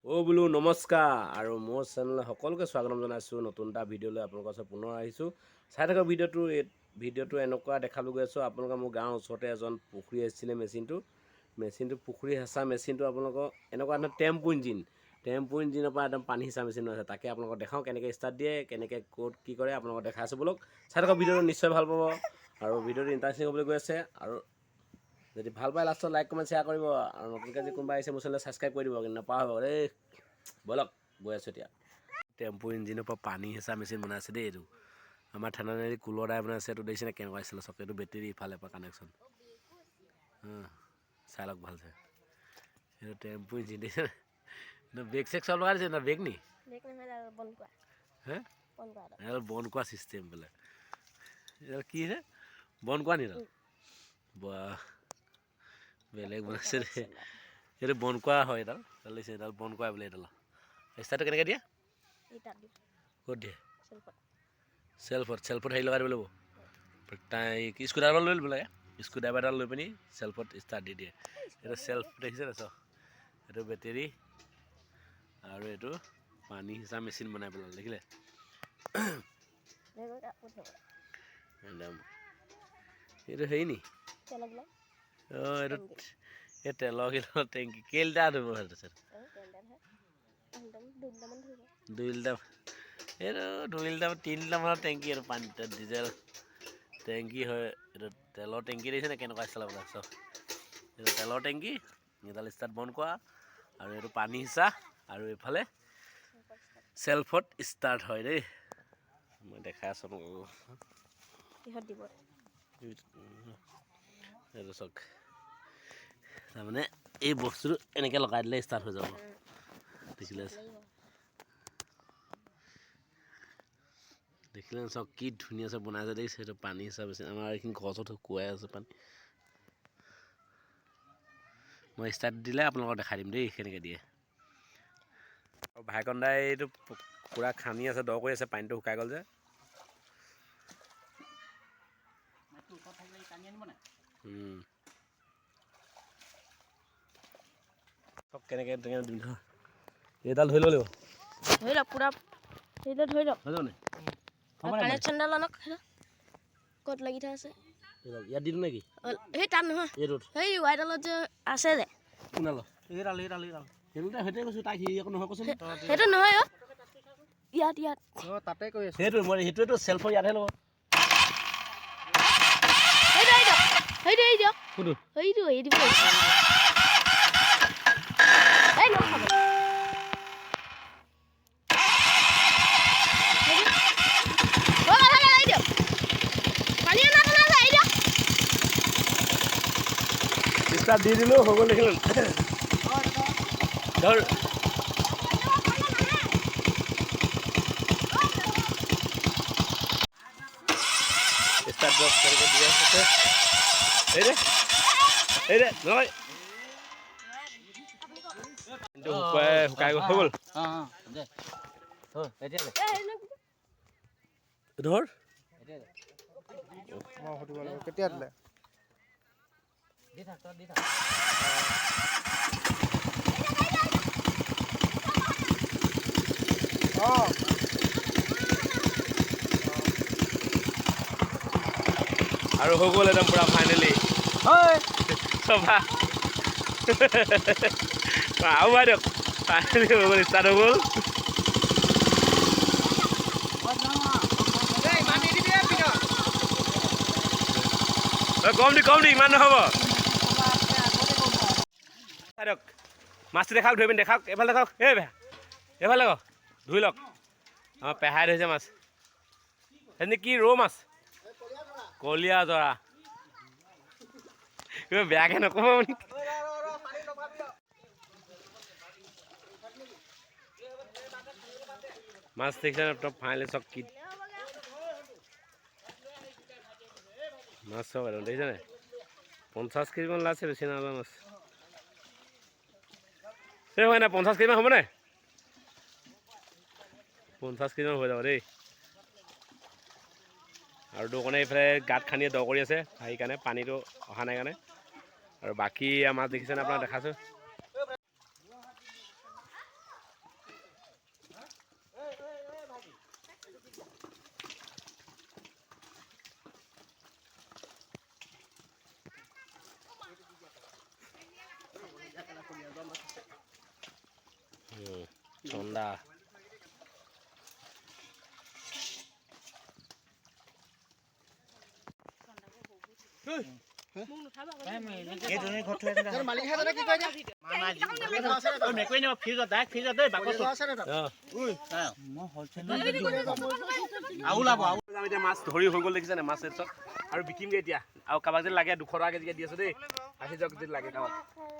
বোলো নমস্কাৰ আৰু মোৰ চেনেল সকলোকে স্বাগতম জনাইছোঁ। নতুন এটা ভিডিঅ'লৈ আপোনালোকৰ ওচৰত পুনৰ আহিছোঁ। চাই থকা ভিডিঅ'টো এনেকুৱা দেখাবলৈ গৈ আছোঁ। আপোনালোকে মোৰ গাঁৱৰ ওচৰতে এজন পুখুৰী আহিছিলে। মেচিনটো পুখুৰী হেঁচা মেচিনটো আপোনালোকৰ এনেকুৱা ধৰণৰ টেম্পু ইঞ্জিনৰ পৰা একদম পানী সিঁচা মেচিন আছে। তাকে আপোনালোকক দেখাওঁ কেনেকৈ ষ্টাৰ্ট দিয়ে, কেনেকৈ ক'ত কি কৰে আপোনালোকক দেখাই আছোঁ। বলক চাই থকা ভিডিঅ'টো নিশ্চয় ভাল পাব আৰু ভিডিঅ'টো ইণ্টাৰেষ্টিং হ'বলৈ গৈ আছে। আৰু যদি ভাল পায় লাষ্টত লাইক কমেণ্ট শ্বেয়াৰ কৰিব আৰু নতুনকৈ যদি কোনোবা আহিছে মোৰ চেনেল ছাবস্ক্ৰাইব কৰি দিব, কিন্তু নাপাহৰিব দেই। বলক গৈ আছোঁ এতিয়া। টেম্পু ইঞ্জিনৰ পৰা পানী সিঁচা মেচিন বনাইছে দেই। এইটো আমাৰ থানাৰী কুলৰ দাই বনাইছে। এইটো দেখিছেনে কেনেকুৱা আছিলে চক। এইটো বেটেৰী ইফালে পৰা কানেকশ্যন চাই লওক ভালছে। এইটো টেম্পু ইঞ্জিন দেখিছেনে? বেগ চেক চব লগাই দিছে না? বেগ নি হে এইডাল বন কৰা ছিষ্টেম বোলে। এইডাল কি হে বন কৰা নি? বাহ বেলেগ বনাইছে দেই। এইটো বন কৰা হয়। এইডাল বন কৰা বোলে। এইডাল ষ্টাৰ্টটো কেনেকৈ দিয়ে? ক'ত দিয়ে? চেল্ফত হেৰি লগাই দিব লাগিব। তাই স্ক্ৰুড্ৰাইভাৰ লৈ ল'ব লাগে। স্ক্ৰুড্ৰাইভাৰডাল লৈ পিনি চেল্ফত ষ্টাৰ্ট দি দিয়ে। এইটো চেল্ফ দেখিছে নাই চাওক। এইটো বেটেৰী আৰু এইটো পানী সিঁচা মেচিন বনাই পেলালে দেখিলে। একদম এইটো হেৰি নি? অঁ এইটো এই তেলৰ টেংকি কেই লিটাৰ ধৰিব? সেইটো 2 লিটাৰ। এইটো 2 লিটাৰ 3 লিটাৰমানৰ টেংকি। এইটো পানী ডিজেল টেংকি হয়। এইটো তেলৰ টেংকি দেখিছেনে কেনেকুৱা ষ্টাইল আপোনাৰ চাওক। এইটো তেলৰ টেংকি, এইডাল ষ্টাৰ্ট বন্ধ কৰা আৰু এইটো পানী সিঁচা আৰু এইফালে চেল্ফত ষ্টাৰ্ট হয় দেই। মই দেখাই আছোঁ আপোনালোকক। এইটো চাওক। তাৰমানে এই বস্তুটো এনেকৈ লগাই দিলে ষ্টাৰ্ট হৈ যাব। দেখিলে চাওক কি ধুনীয়াছে বনাইছে দেখিছে। এইটো পানী হিচাপে আমাৰ এইখিনি গছত শুকুৱাই আছে পানী। মই ষ্টাৰ্ট দিলে আপোনালোকক দেখাই দিম দেই কেনেকৈ দিয়ে। আৰু ভাইকন দাই এইটো পূৰা খান্দি আছে, দ কৰি আছে। পানীটো শুকাই গ'ল যে। কেনেকৈ এইডাল ধৰি ল'ব লাগিব। ধৰি লওক পুৰা সেইডাল ধৰি লওক। কানেকশ্যনডাল আনক। ক'ত লাগি থোৱা আছে? ইয়াত দি দিওঁ নেকি? সেই তাত নহয়, সেই ৱাইডালত যে আছে যে। সেইটো নহয় অ', ইয়াত তাতে কৈ আছে। সেইটোৱেতো চেল্ফৰ ইয়াতহে ল'ব। ষ্টাৰ্ট দি দিলোঁ হৈ গ'ল দেখিলোঁ। ধৰ ষ্টাৰ্ট ড্ৰপ কেনেকৈ দিয়া আছে। এই দে নহয় কিন্তু শুকাই গ'ল হৈ গ'ল। ধৰ কেতিয়া দিলে? আৰু হৈ গ'ল একদম পূৰা ফাইনেলি। চফা আৰু ভাই দিয়ক ফাইনেলি হৈ গ'ল, ষ্টাৰ্ট হৈ গ'ল। কম দি ইমান নহ'ব। দিয়ক মাছটো দেখাওক, ধৰি পিনি দেখাওক। এইফালে দেখাওক। এইফালে দেখাওক, ধুই লওক। আমাৰ পেহাই ধৰিছে মাছ। সেইখিনি কি ৰৌ মাছ? কলীয়া জৰা। কিবা বেয়াকৈ নক'ব নেকি? মাছ দেখিছে ফাইনেলি চক কি মাছ চব একদম দেখিছেনে? 50 কেজিমান ওলাইছে, বেছি নালাগে মাছ। এই হয় নাই 50 কেজিমান হ'বনে? 50 কেজিমান হৈ যাব দেই। আৰু দোকানে এইফালে গাঁত খান্দি দ কৰি আছে, সেইকাৰণে পানীটো অহা নাই কাৰণে। আৰু বাকী মাছ দেখিছেনে আপোনাৰ দেখাইছোঁ। চন্দা মাছ ধৰি হৈ গ'ল দেখিছে নে মাছ আৰু বিকিমগে এতিয়া আৰু কাৰোবাক যদি লাগে 200 টকাকৈ দি আছো দেই আহি যাওক যদি লাগে কাৰোবাক